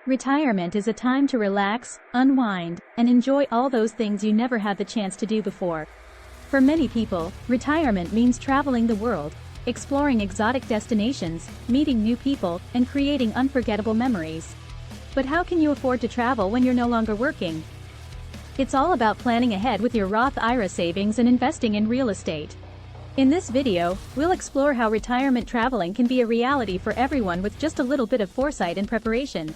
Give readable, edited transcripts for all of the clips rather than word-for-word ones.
Retirement is a time to relax, unwind, and enjoy all those things you never had the chance to do before. For many people, retirement means traveling the world, exploring exotic destinations, meeting new people, and creating unforgettable memories. But how can you afford to travel when you're no longer working? It's all about planning ahead with your Roth IRA savings and investing in real estate. In this video, we'll explore how retirement traveling can be a reality for everyone with just a little bit of foresight and preparation.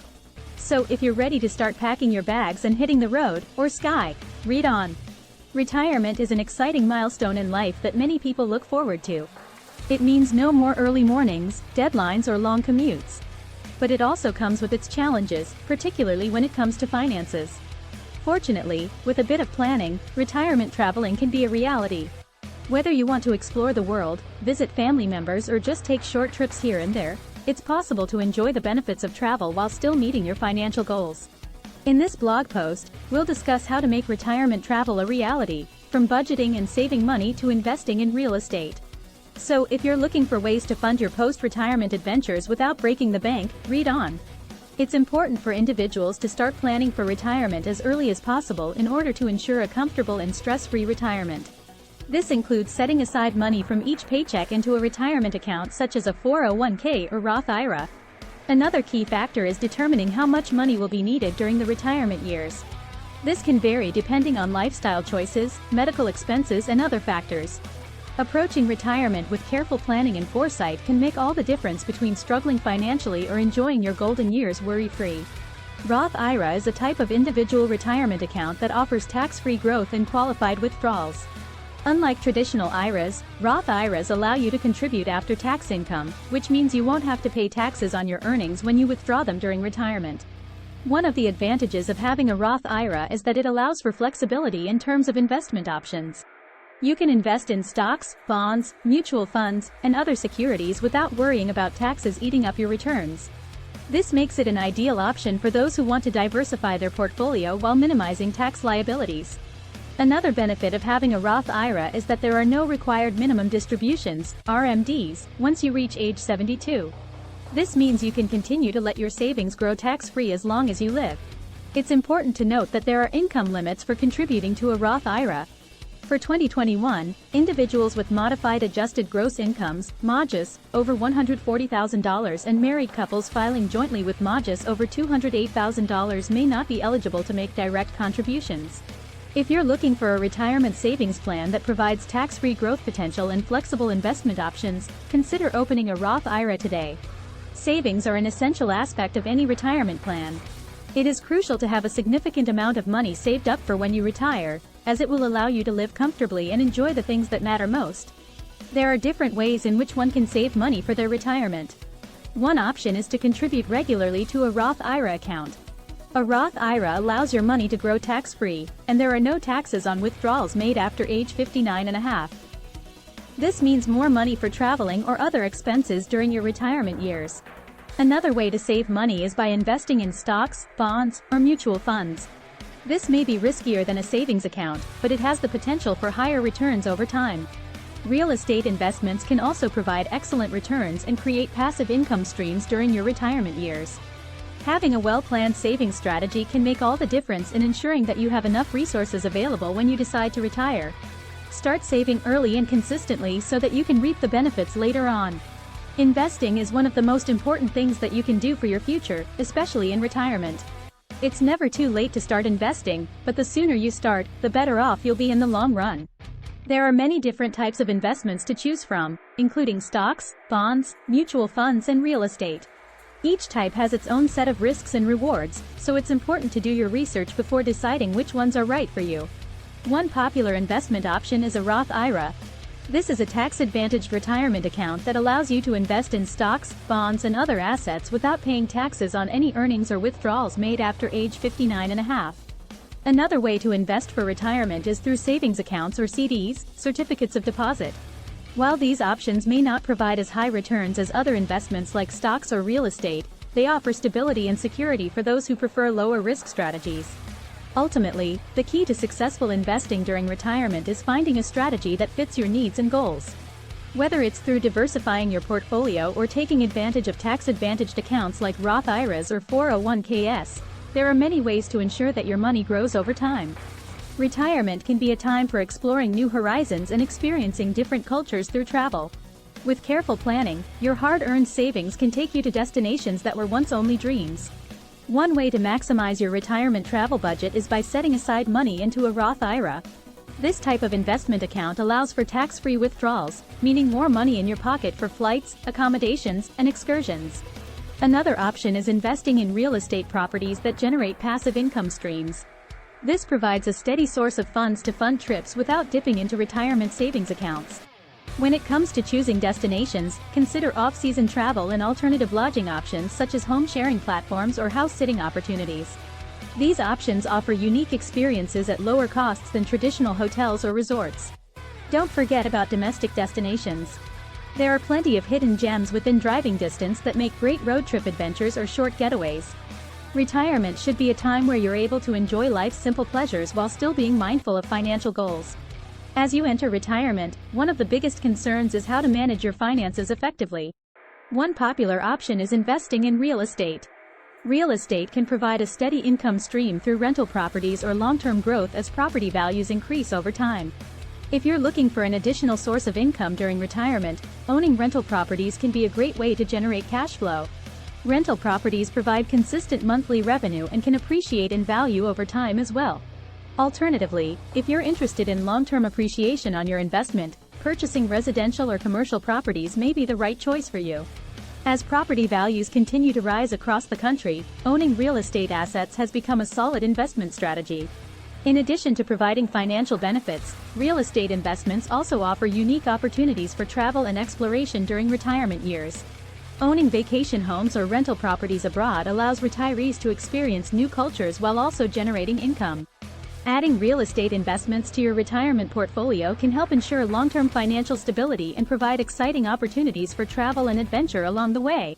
So if you're ready to start packing your bags and hitting the road, or sky, read on. Retirement is an exciting milestone in life that many people look forward to. It means no more early mornings, deadlines, or long commutes. But it also comes with its challenges, particularly when it comes to finances. Fortunately, with a bit of planning, retirement traveling can be a reality. Whether you want to explore the world, visit family members, or just take short trips here and there, it's possible to enjoy the benefits of travel while still meeting your financial goals. In this blog post, we'll discuss how to make retirement travel a reality, from budgeting and saving money to investing in real estate. So if you're looking for ways to fund your post-retirement adventures without breaking the bank, read on. It's important for individuals to start planning for retirement as early as possible in order to ensure a comfortable and stress-free retirement. This includes setting aside money from each paycheck into a retirement account such as a 401k or Roth IRA. Another key factor is determining how much money will be needed during the retirement years. This can vary depending on lifestyle choices, medical expenses, and other factors. Approaching retirement with careful planning and foresight can make all the difference between struggling financially or enjoying your golden years worry-free. Roth IRA is a type of individual retirement account that offers tax-free growth and qualified withdrawals. Unlike traditional IRAs, Roth IRAs allow you to contribute after-tax income, which means you won't have to pay taxes on your earnings when you withdraw them during retirement. One of the advantages of having a Roth IRA is that it allows for flexibility in terms of investment options. You can invest in stocks, bonds, mutual funds, and other securities without worrying about taxes eating up your returns. This makes it an ideal option for those who want to diversify their portfolio while minimizing tax liabilities. Another benefit of having a Roth IRA is that there are no required minimum distributions, RMDs, once you reach age 72. This means you can continue to let your savings grow tax-free as long as you live. It's important to note that there are income limits for contributing to a Roth IRA. For 2021, individuals with modified adjusted gross incomes, MAGIS, over $140,000 and married couples filing jointly with MAGIS over $208,000 may not be eligible to make direct contributions. If you're looking for a retirement savings plan that provides tax-free growth potential and flexible investment options, consider opening a Roth IRA today. Savings are an essential aspect of any retirement plan. It is crucial to have a significant amount of money saved up for when you retire, as it will allow you to live comfortably and enjoy the things that matter most. There are different ways in which one can save money for their retirement. One option is to contribute regularly to a Roth IRA account. A Roth IRA allows your money to grow tax-free, and there are no taxes on withdrawals made after age 59 and a half. This means more money for traveling or other expenses during your retirement years. Another way to save money is by investing in stocks, bonds, or mutual funds. This may be riskier than a savings account, but it has the potential for higher returns over time. Real estate investments can also provide excellent returns and create passive income streams during your retirement years. Having a well-planned savings strategy can make all the difference in ensuring that you have enough resources available when you decide to retire. Start saving early and consistently so that you can reap the benefits later on. Investing is one of the most important things that you can do for your future, especially in retirement. It's never too late to start investing, but the sooner you start, the better off you'll be in the long run. There are many different types of investments to choose from, including stocks, bonds, mutual funds, and real estate. Each type has its own set of risks and rewards, so it's important to do your research before deciding which ones are right for you. One popular investment option is a Roth IRA. This is a tax-advantaged retirement account that allows you to invest in stocks, bonds, and other assets without paying taxes on any earnings or withdrawals made after age 59 and a half. Another way to invest for retirement is through savings accounts or CDs, certificates of deposit. While these options may not provide as high returns as other investments like stocks or real estate, they offer stability and security for those who prefer lower risk strategies. Ultimately, the key to successful investing during retirement is finding a strategy that fits your needs and goals. Whether it's through diversifying your portfolio or taking advantage of tax-advantaged accounts like Roth IRAs or 401ks, there are many ways to ensure that your money grows over time. Retirement can be a time for exploring new horizons and experiencing different cultures through travel. With careful planning, your hard-earned savings can take you to destinations that were once only dreams. One way to maximize your retirement travel budget is by setting aside money into a Roth IRA. This type of investment account allows for tax-free withdrawals, meaning more money in your pocket for flights, accommodations, and excursions. Another option is investing in real estate properties that generate passive income streams. This provides a steady source of funds to fund trips without dipping into retirement savings accounts. When it comes to choosing destinations, consider off-season travel and alternative lodging options such as home-sharing platforms or house-sitting opportunities. These options offer unique experiences at lower costs than traditional hotels or resorts. Don't forget about domestic destinations. There are plenty of hidden gems within driving distance that make great road trip adventures or short getaways. Retirement should be a time where you're able to enjoy life's simple pleasures while still being mindful of financial goals. As you enter retirement, one of the biggest concerns is how to manage your finances effectively. One popular option is investing in real estate. Real estate can provide a steady income stream through rental properties or long-term growth as property values increase over time. If you're looking for an additional source of income during retirement, owning rental properties can be a great way to generate cash flow. Rental properties provide consistent monthly revenue and can appreciate in value over time as well. Alternatively, if you're interested in long-term appreciation on your investment, purchasing residential or commercial properties may be the right choice for you. As property values continue to rise across the country, owning real estate assets has become a solid investment strategy. In addition to providing financial benefits, real estate investments also offer unique opportunities for travel and exploration during retirement years. Owning vacation homes or rental properties abroad allows retirees to experience new cultures while also generating income. Adding real estate investments to your retirement portfolio can help ensure long-term financial stability and provide exciting opportunities for travel and adventure along the way.